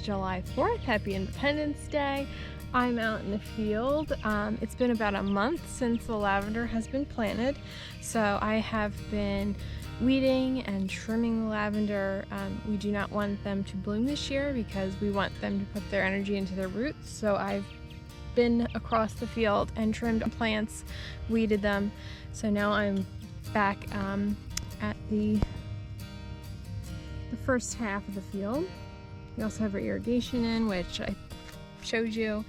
July 4th. Happy Independence Day. I'm out in the field. It's been about a month since the lavender has been planted, so I have been weeding and trimming the lavender. We do not want them to bloom this year because we want them to put their energy into their roots, so I've been across the field and trimmed plants, weeded them. So now I'm back at the first half of the field. We also have our irrigation in, which I showed you.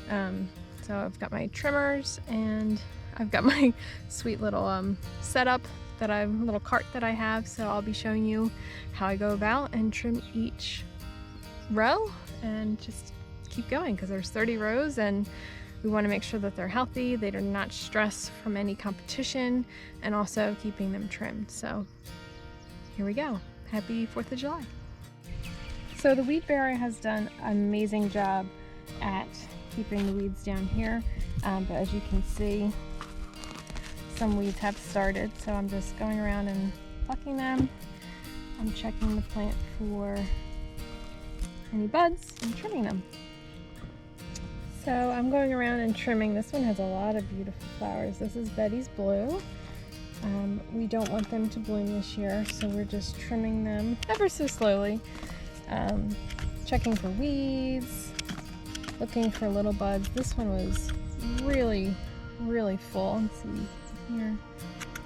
So I've got my trimmers and I've got my sweet little setup little cart that I have. So I'll be showing you how I go about and trim each row and just keep going, because there's 30 rows and we want to make sure that they're healthy, they do not stress from any competition, and also keeping them trimmed. So here we go. Happy 4th of July. So the weed barrier has done an amazing job at keeping the weeds down here, but as you can see, some weeds have started, so I'm just going around and plucking them. I'm checking the plant for any buds and trimming them. So I'm going around and trimming. This one has a lot of beautiful flowers. This is Betty's Blue. We don't want them to bloom this year, so we're just trimming them ever so slowly. Checking for weeds, looking for little buds. This one was really full. Let's see here,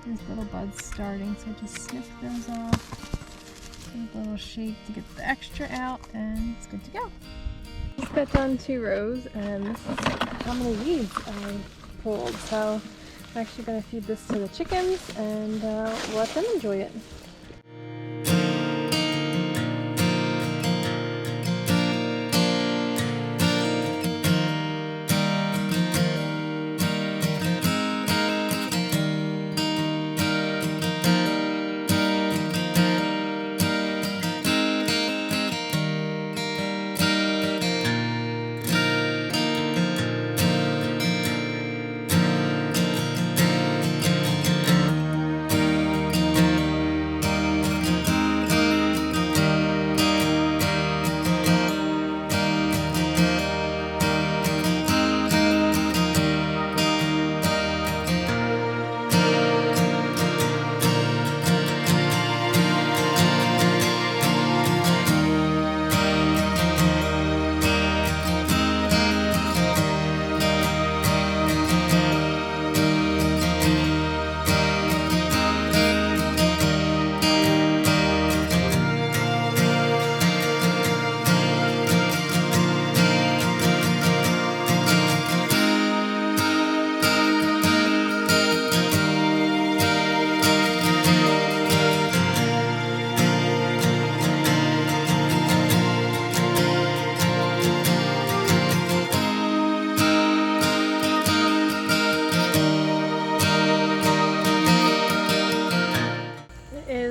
there's little buds starting, so just snip those off, give a little shake to get the extra out, and it's good to go. Just got done 2 rows, and this is how many weeds I pulled. So I'm actually going to feed this to the chickens and let them enjoy it.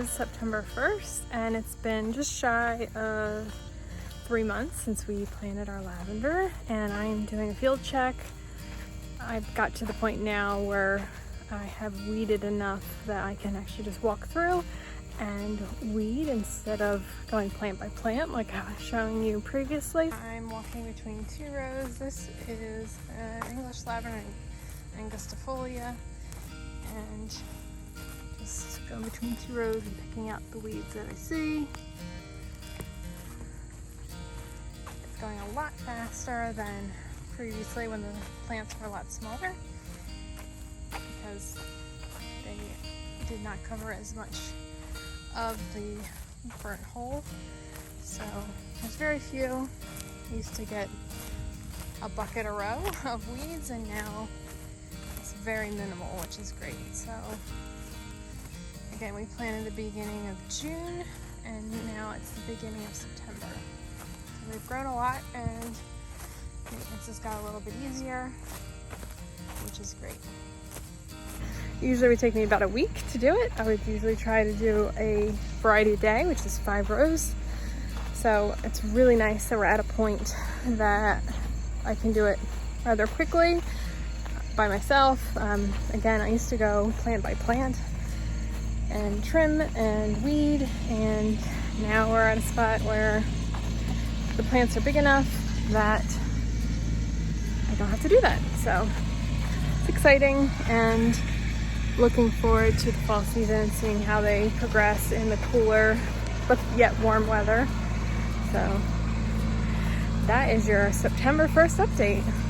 September 1st, and it's been just shy of 3 months since we planted our lavender, and I'm doing a field check. I've got to the point now where I have weeded enough that I can actually just walk through and weed instead of going plant by plant like I was showing you previously. I'm walking between 2 rows. This is English lavender and angustifolia, and just go between 2 rows and picking out the weeds that I see. It's going a lot faster than previously when the plants were a lot smaller, because they did not cover as much of the burnt hole. So there's very few. I used to get a bucket a row of weeds, and now it's very minimal, which is great. So again, we planted the beginning of June, and now it's the beginning of September. So we've grown a lot, and maintenance has got a little bit easier, which is great. Usually it would take me about a week to do it. I would usually try to do a variety a day, which is 5 rows. So it's really nice that we're at a point that I can do it rather quickly by myself. Again, I used to go plant by plant and trim and weed, and now we're at a spot where the plants are big enough that I don't have to do that. So it's exciting, and looking forward to the fall season, seeing how they progress in the cooler but yet warm weather. So that is your September 1st update.